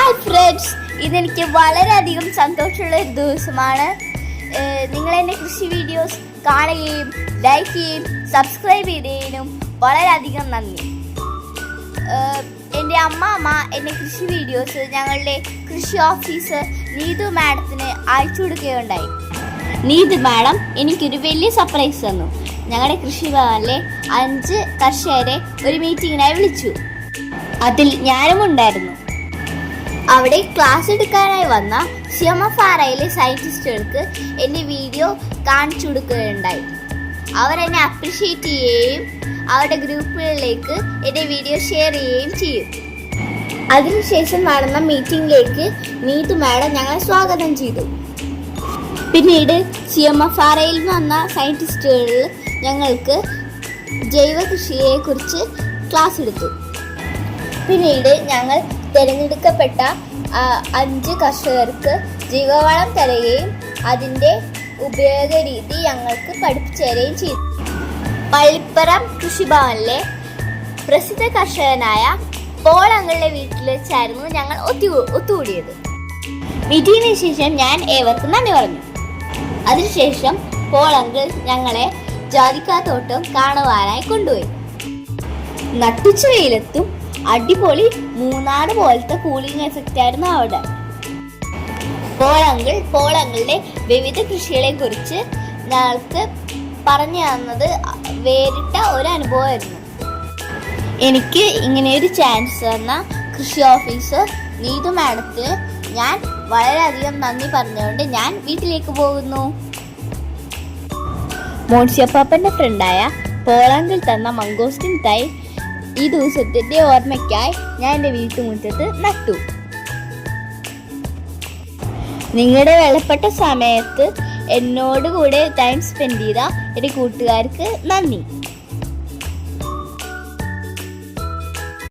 Hi friends, ഇതെനിക്ക് വളരെയധികം സന്തോഷമുള്ള ഒരു ദിവസമാണ്. നിങ്ങൾ എൻ്റെ കൃഷി വീഡിയോസ് കാണുകയും ലൈക്ക് ചെയ്യുകയും സബ്സ്ക്രൈബ് ചെയ്യുന്നതിനും വളരെയധികം നന്ദി. എൻ്റെ അമ്മ എൻ്റെ കൃഷി വീഡിയോസ് ഞങ്ങളുടെ കൃഷി ഓഫീസർ നീതു മാഡത്തിന് അയച്ചു കൊടുക്കുകയുണ്ടായി. നീതു മാഡം എനിക്കൊരു വലിയ സർപ്രൈസ് തന്നു. ഞങ്ങളുടെ കൃഷിഭവനിലെ 5 കർഷകരെ ഒരു മീറ്റിങ്ങിനായി വിളിച്ചു. അതിൽ ഞാനും ഉണ്ടായിരുന്നു. അവിടെ ക്ലാസ് എടുക്കാനായി വന്ന സിഎംഎഫ്ആർഐയിലെ സയൻറ്റിസ്റ്റുകൾക്ക് എൻ്റെ വീഡിയോ കാണിച്ചു കൊടുക്കുകയുണ്ടായി. അവരെന്നെ അപ്രിഷ്യേറ്റ് ചെയ്യുകയും അവരുടെ ഗ്രൂപ്പുകളിലേക്ക് എൻ്റെ വീഡിയോ ഷെയർ ചെയ്യുകയും ചെയ്യും. അതിനുശേഷം നടന്ന മീറ്റിംഗിലേക്ക് നീതു മാഡം ഞങ്ങളെ സ്വാഗതം ചെയ്തു. പിന്നീട് സിഎംഎഫ്ആർഐയിൽ വന്ന സയൻറ്റിസ്റ്റുകൾ ഞങ്ങൾക്ക് ജൈവ കൃഷിയെക്കുറിച്ച് ക്ലാസ് എടുത്തു. പിന്നീട് ഞങ്ങൾ തിരഞ്ഞെടുക്കപ്പെട്ട 5 കർഷകർക്ക് ജൈവവളം തരുകയും അതിൻ്റെ ഉപയോഗ രീതി ഞങ്ങൾക്ക് പഠിപ്പിച്ചു തരുകയും ചെയ്തു. പള്ളിപ്പുറം കൃഷിഭവനിലെ പ്രസിദ്ധ കർഷകനായ പോൾ അങ്കിളുടെ വീട്ടിൽ വെച്ചായിരുന്നു ഞങ്ങൾ ഒത്തുകൂടിയത്. മീറ്റിങ്ങിന് ശേഷം ഞാൻ ഏവർക്കും നന്ദി പറഞ്ഞു. അതിനുശേഷം പോൾ അങ്കിൾ ഞങ്ങളെ ജാതിക്കാത്തോട്ടം കാണുവാനായി കൊണ്ടുപോയി. നട്ടുച്ച വെയിലത്തും അടിപൊളി മൂന്നാർ പോലത്തെ കൂളിംഗ് എഫക്റ്റ് ആയിരുന്നു അവിടെ. പോൾ അങ്കിളുടെ വിവിധ കൃഷികളെ കുറിച്ച് ഞങ്ങൾക്ക് പറഞ്ഞു തന്നത് വേറിട്ട ഒരു അനുഭവമായിരുന്നു. എനിക്ക് ഇങ്ങനെയൊരു ചാൻസ് തന്ന കൃഷി ഓഫീസർ നീതു മാഡത്തിന് ഞാൻ വളരെയധികം നന്ദി പറഞ്ഞുകൊണ്ട് ഞാൻ വീട്ടിലേക്ക് പോകുന്നു. മോൺസിയപ്പാപ്പൻ്റെ ഫ്രണ്ടായ പോൾ അങ്കിൾ തന്ന മംഗോസ്റ്റിൻ തൈ ഈ ദിവസത്തിന്റെ ഓർമ്മയ്ക്കായി ഞാൻ എൻ്റെ വീട്ടുമുറ്റത്ത് നട്ടു. നിങ്ങളുടെ വിലപ്പെട്ട സമയത്ത് എന്നോട് കൂടെ ടൈം സ്പെൻഡ് ചെയ്ത എൻ്റെ കൂട്ടുകാർക്ക് നന്ദി.